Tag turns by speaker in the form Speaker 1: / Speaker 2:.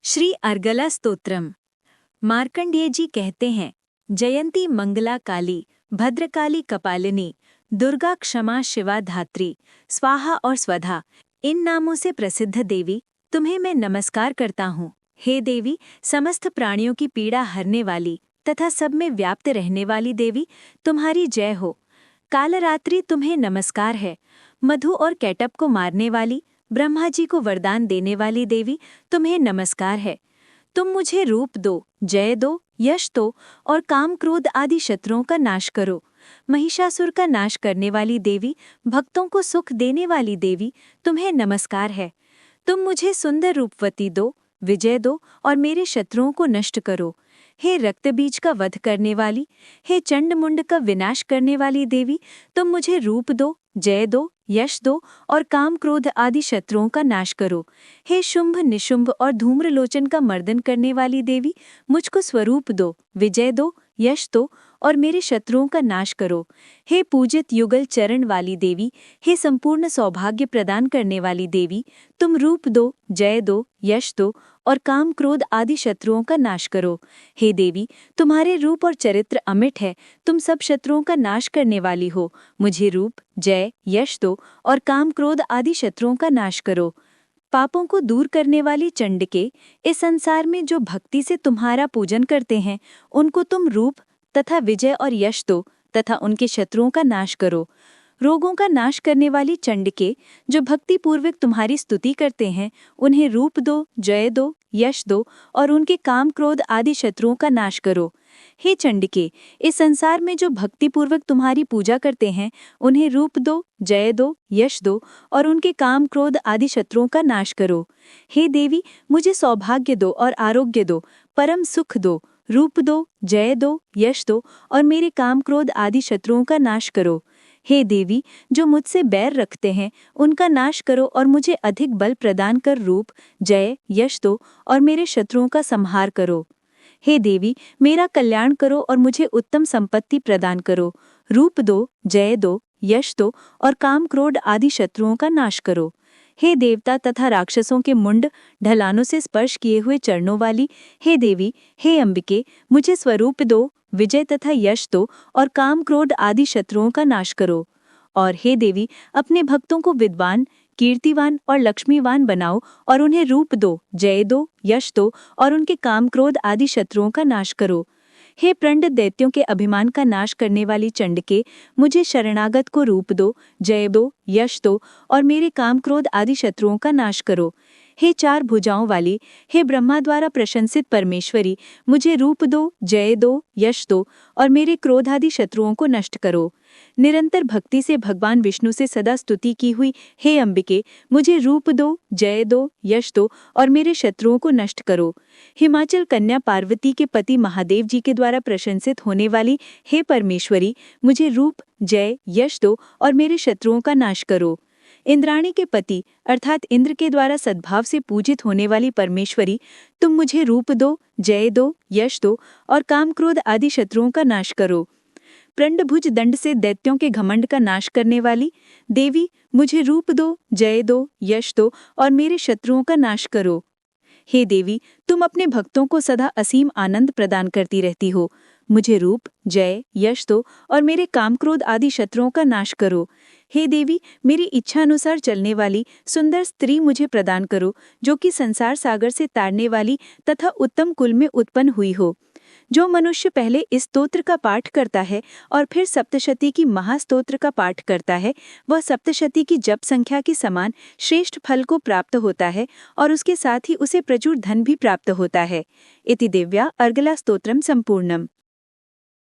Speaker 1: श्री अर्गला स्तोत्रम। मार्कंडेय जी कहते हैं, जयंती मंगला काली, भद्रकाली कपालिनी, दुर्गा क्षमा शिवा धात्री, स्वाहा और स्वधा, इन नामों से प्रसिद्ध देवी तुम्हें मैं नमस्कार करता हूँ। हे देवी, समस्त प्राणियों की पीड़ा हरने वाली तथा सब में व्याप्त रहने वाली देवी, तुम्हारी जय हो। कालरात्रि तुम्हें नमस्कार है। मधु और कैटप को मारने वाली, ब्रह्मा जी को वरदान देने वाली देवी, तुम्हें नमस्कार है। तुम मुझे रूप दो, जय दो, यश दो और काम क्रोध आदि शत्रुओं का नाश करो। महिषासुर का नाश करने वाली देवी, भक्तों को सुख देने वाली देवी, तुम्हें नमस्कार है। तुम मुझे सुंदर रूपवती दो, विजय दो और मेरे शत्रुओं को नष्ट करो। हे रक्तबीज का वध करने वाली, हे चंड मुंड का विनाश करने वाली देवी, तुम मुझे रूप दो, जय दो, यश दो और काम क्रोध आदि शत्रुओं का नाश करो। हे शुंभ निशुंभ और धूम्रलोचन का मर्दन करने वाली देवी, मुझको स्वरूप दो, विजय दो, यश दो और मेरे शत्रुओं का नाश करो। हे पूजित युगल चरण वाली देवी, हे संपूर्ण सौभाग्य प्रदान करने वाली देवी, तुम रूप दो, जय दो, यश दो और काम क्रोध आदि शत्रुओं का नाश करो। हे देवी, तुम्हारे रूप और चरित्र अमिट है, तुम सब शत्रुओं का नाश करने वाली हो। मुझे रूप, जय, यश दो और काम क्रोध आदि शत्रुओं का नाश करो। पापों को दूर करने वाली चंडिके, इस संसार में जो भक्ति से तुम्हारा पूजन करते हैं, उनको तुम रूप तथा विजय और यश दो तथा उनके शत्रुओं का नाश करो। रोगों का नाश करने वाली चंडिके, जो भक्तिपूर्वक तुम्हारी स्तुति करते हैं, उन्हें रूप दो, जय दो, यश दो और उनके काम क्रोध आदि शत्रुओं का नाश करो। हे चंडिके, इस संसार में जो भक्तिपूर्वक तुम्हारी पूजा करते हैं, उन्हें रूप दो, जय दो, यश दो और उनके काम क्रोध आदि शत्रुओं का नाश करो। हे देवी, मुझे सौभाग्य दो और आरोग्य दो, परम सुख दो, रूप दो, जय दो, यश दो और मेरे काम क्रोध आदि शत्रुओं का नाश करो। हे देवी, जो मुझसे बैर रखते हैं, उनका नाश करो और मुझे अधिक बल प्रदान कर रूप, जय, यश दो और मेरे शत्रुओं का संहार करो। हे देवी, मेरा कल्याण करो और मुझे उत्तम संपत्ति प्रदान करो। रूप दो, जय दो, यश दो और काम क्रोध आदि शत्रुओं का नाश करो। हे देवता तथा राक्षसों के मुंड ढलानों से स्पर्श किए हुए चरणों वाली, हे देवी, हे अंबिके, मुझे स्वरूप दो, विजय तथा यश दो और काम क्रोध आदि शत्रुओं का नाश करो। और हे देवी, अपने भक्तों को विद्वान, कीर्तिवान और लक्ष्मीवान बनाओ और उन्हें रूप दो, जय दो, यश दो और उनके काम क्रोध आदि शत्रुओं का नाश करो। हे प्रंड दैत्यों के अभिमान का नाश करने वाली चंडिके, मुझे शरणागत को रूप दो, जय दो, यश दो और मेरे काम क्रोध आदि शत्रुओं का नाश करो। हे चार भुजाओं वाली, हे ब्रह्मा द्वारा प्रशंसित परमेश्वरी, मुझे रूप दो, जय दो, यश दो और मेरे क्रोधादि शत्रुओं को नष्ट करो। निरंतर भक्ति से भगवान विष्णु से सदा स्तुति की हुई, हे अंबिके, मुझे रूप दो, जय दो, यश दो और मेरे शत्रुओं को नष्ट करो। हिमाचल कन्या पार्वती के पति महादेव जी के द्वारा प्रशंसित होने वाली, हे परमेश्वरी, मुझे रूप, जय, यश दो और मेरे शत्रुओं का नाश करो। इंद्राणी के पति अर्थात इंद्र के द्वारा सद्भाव से पूजित होने वाली परमेश्वरी, तुम मुझे रूप दो, जय दो, यश दो और काम क्रोध आदि शत्रुओं का नाश करो। प्रंडभुज दंड से दैत्यों के घमंड का नाश करने वाली देवी, मुझे रूप दो, जय दो, यश दो और मेरे शत्रुओं का नाश करो। हे देवी, तुम अपने भक्तों को सदा असीम आनंद प्रदान करती रहती हो। मुझे रूप, जय, यश दो और मेरे काम क्रोध आदि शत्रुओं का नाश करो। हे देवी, मेरी इच्छा अनुसार चलने वाली सुंदर स्त्री मुझे प्रदान करो, जो कि संसार सागर से तारने वाली तथा उत्तम कुल में उत्पन्न हुई हो। जो मनुष्य पहले इस स्तोत्र का पाठ करता है और फिर सप्तशती की महास्तोत्र का पाठ करता है, वह सप्तशती की जप संख्या के समान श्रेष्ठ फल को प्राप्त होता है और उसके साथ ही उसे प्रचुर धन भी प्राप्त होता है। इति दिव्या अर्गला स्तोत्रम संपूर्णम।